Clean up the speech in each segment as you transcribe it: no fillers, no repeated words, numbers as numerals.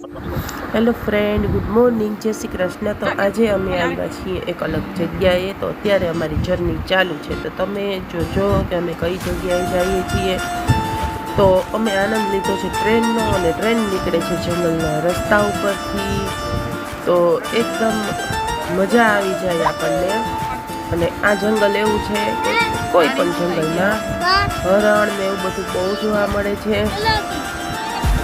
Hello friend, good morning, જય શ્રી કૃષ્ણ। તો આજે અમે આવ્યા છીએ એક અલગ જગ્યાએ। તો અત્યારે અમારી જર્ની ચાલુ છે, તો તમે જોજો કે અમે કઈ જગ્યાએ જઈએ છીએ। તો અમે આનંદ લીધો છે ટ્રેનનો, અને ટ્રેન નીકળે છે જંગલના રસ્તા ઉપરથી। તો એકદમ મજા આવી જાય આપણને। અને આ જંગલ એવું છે કે કોઈ પણ જંગલમાં હરણ ને એવું બધું બહુ જોવા મળે છે।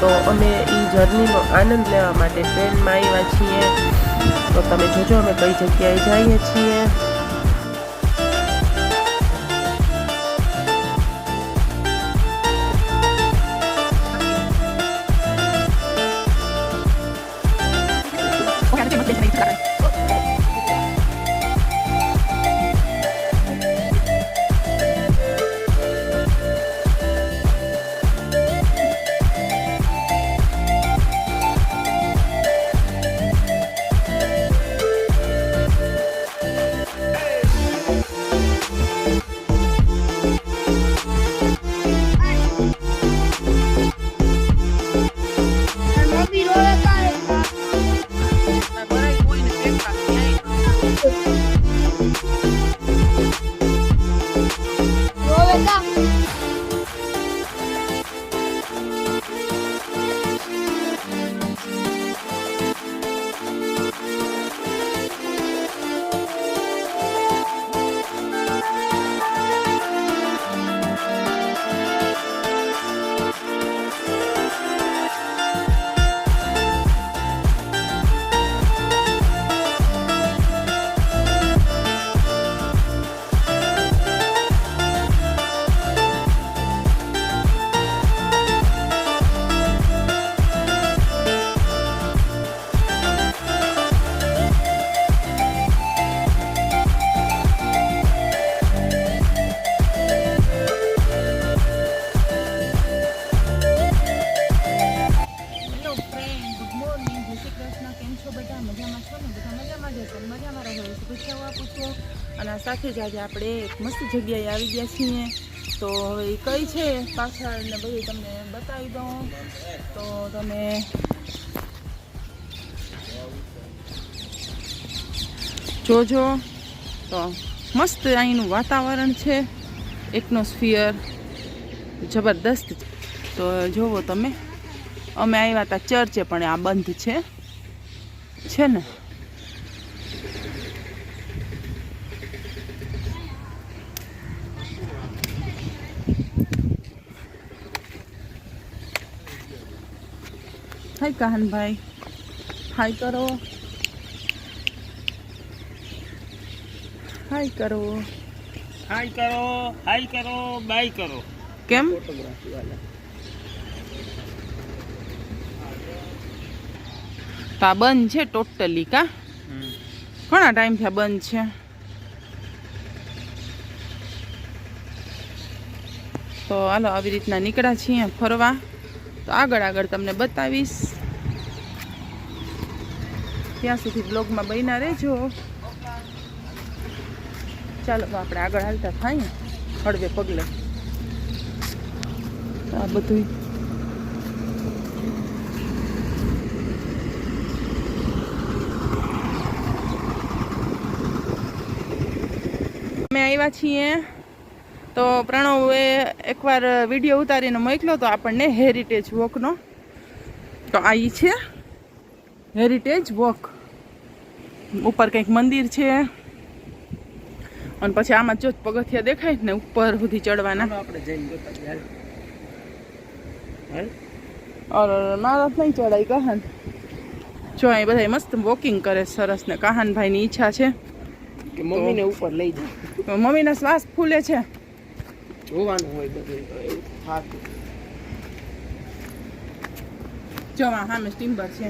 તો અમે એ જર્નીનો આનંદ લેવા માટે ટ્રેનમાં આવ્યા છીએ। તો તમે જોજો અમે કઈ જગ્યાએ જઈએ છીએ। અને સાથે જ આજે આપણે એક મસ્ત જગ્યાએ આવી ગયા છીએ। તો હવે એ કઈ છે પાછળ ને બધું તમને બતાવી દઉં, તો તમે જોજો। તો મસ્ત અહીંનું વાતાવરણ છે, એટમોસ્ફિયર જબરદસ્ત। તો જોવો તમે, અમે આવ્યા હતા ચર્ચે, પણ આ બંધ છે ને। હાય કાહનભાઈ, હાય કરો, હાય કરો, હાય કરો, હાય કરો, બાય કરો। કેમ ફોટોગ્રાફી વાળા તો આ બંધ છે ટોટલી? કા ઘણા ટાઈમથી આ બંધ છે। તો હાલો આવી રીતના નીકળ્યા છીએ ફરવા। તો આગળ તમને બતાવીશ, ત્યાં સુધી બ્લોગમાં બન્યા રહેજો। ચાલો તો આપણે આગળ હાલતા થાય હળવે પગલે। તો આ બધું અમે આવ્યા છીએ। તો પ્રણવે એકવાર વિડીયો ઉતારીને મોકલ્યો તો આપણને હેરિટેજ વોકનો। તો આ ઈ છે હેરિટેજ વોક, ઉપર કંઈક મંદિર છે, અને પછી આમાં જો પગથિયા દેખાય ને ઉપર સુધી ચડવાના। આપણે જઈને ઓર મારા નહીં ચડાય કાહન। જો અહીં બધા મસ્ત વોકિંગ કરે સરસ ને। કાહનભાઈની ઈચ્છા છે કે મમ્મીને ઉપર લઈ જાય, તો મમ્મીના શ્વાસ ફૂલે છે, જોવાનું હોય બધું, તો એવું થાતું। જો સામે સ્ટીમર છે,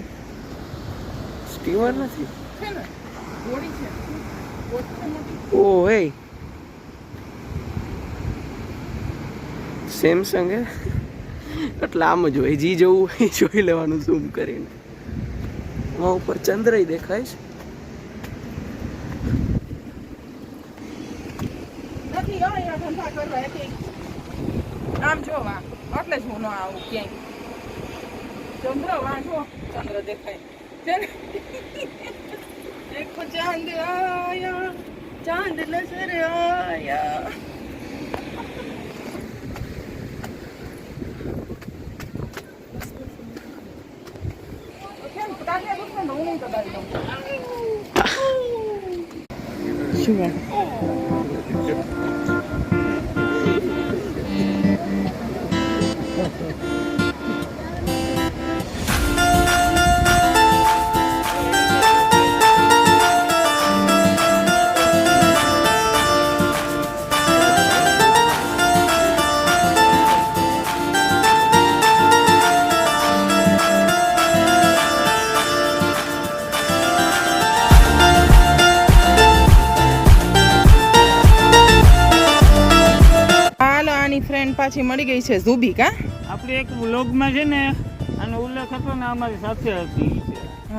સ્ટીમર નથી છે ને હોડી છે, ઓ હે સેમસંગ હે, એટલે આમ જ હોય, જી જવું હોય જોઈ લેવાનું ઝૂમ કરીને। ઉપર ચંદ્રય દેખાય છે। નથી અહીંયા ધંધા કરવા એક આમ જોવા એટલે જ હું ન આવું ક્યાંય। ચંદ્ર વાંચો चंद्र देखाय देखो चांद आया चांद नजर आया શું ફ્રેન્ડ પાછી મળી ગઈ છે ઝુબી કા આપણે એક વ્લોગમાં છે ને આનો ઉલ્લેખ હતો ને અમારી સાથે હતી.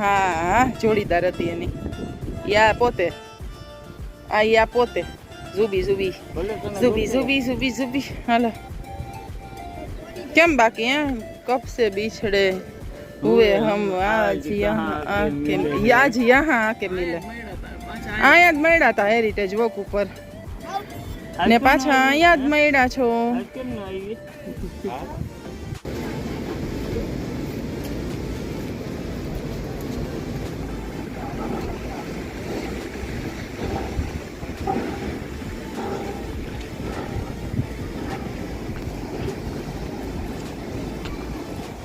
હા જોડીદાર હતી એની યા પોતે આ યા પોતે ઝુબી ઝુબી ઝુબી ઝુબી ઝુબી ઝુબી હાલો કેમ બાકી હે કબ સે बिछड़े हुए हम आज यहाँ आके मिले આયા જ મળ્યા હતા હેરિટેજ વોક ઉપર ને પાછા અહીંયા જ મળ્યા છો. કેમ ન આવી?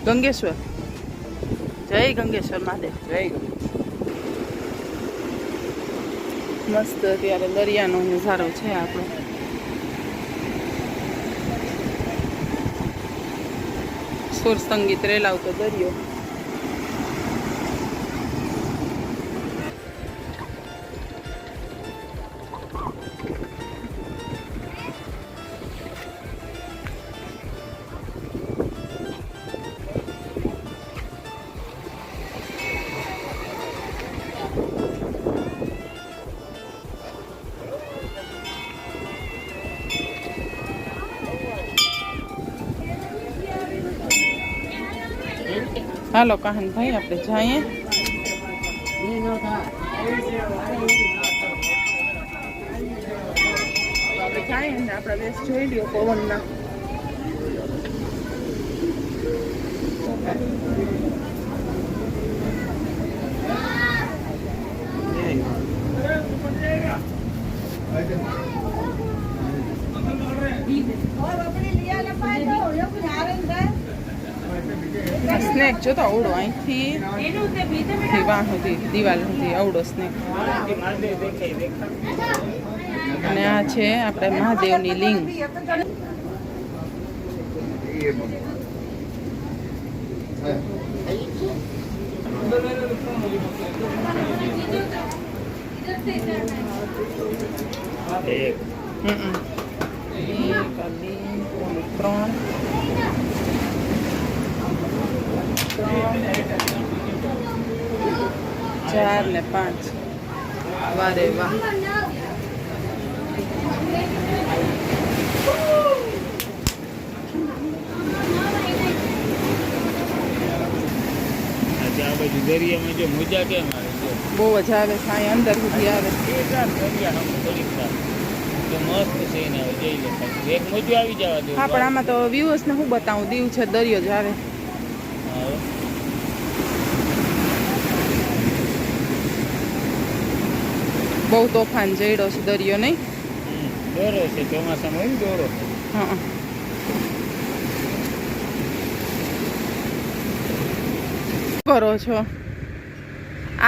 ગંગેશ્વર જય ગંગેશ્વર મહાદેવ જય મસ્ત અત્યારે દરિયાનો નજારો છે આપણો. સુર સંગીત રેલાવતો દરિયો. હાલો કાહન ભાઈ આપણે જઈએ. આપણે જઈએ ને આપણા વેશ જોઈ લ્યો પવનના. સ્નેક જો તો અવડો અહીંથી વાહ સુધી દિવાલ સુધી અવડો સ્નેક. અને આ છે આપણે મહાદેવની લિંગ. એક 3 4 ને 5 વારે વાહ. આ બાજુ દરિયામાં જો મજા કેમ આવે છે? બહુ જ આવે છે અહીં અંદર સુધી આવે. દરિયા થોડીક તો મસ્ત છે એને હવે જઈ લે એક મજું આવી જવા દે. હા પણ આમાં તો વ્યૂઝ ને હું બતાવું દીવ છે દરિયો જ આવે. બહુ તોફાન જઈડો છે દરિયો નહીં? દોરો છે ચોમાસામાં હોય ને દોરો. હા કરો છો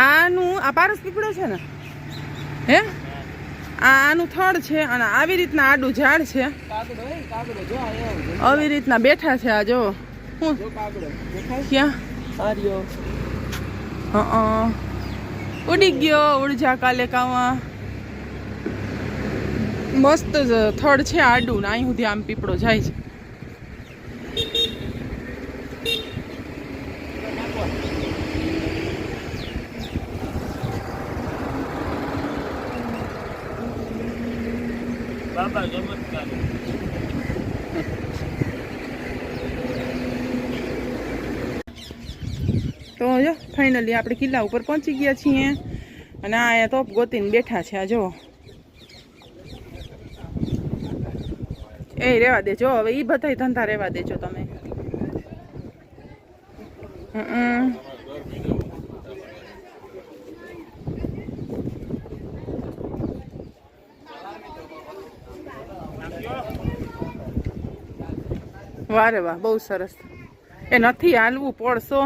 આનું આ પારસ પીપળો છે ને હે આનું થડ છે અને આવી રીતના આડું ઝાડ છે. આવી રીતના બેઠા છે. આ જો હું ક્યાં ઉડી ગયો ઉડજા કાલે કામાં. મસ્ત થડ છે આડું ને અહીં સુધી આમ પીપળો જાય છે. બાબા ચમત્કાર. તો જો ફાઇનલી આપણે કિલ્લા ઉપર પહોંચી ગયા છીએ અને આ અહીંયા તોપ ગોતીને બેઠા છે. આ જો એ રેવા દેજો હવે, એ બધાય ધંધા રેવા દેજો તમે. વારે વાહ, બહુ સરસ. એ નથી હાલવું પડશો.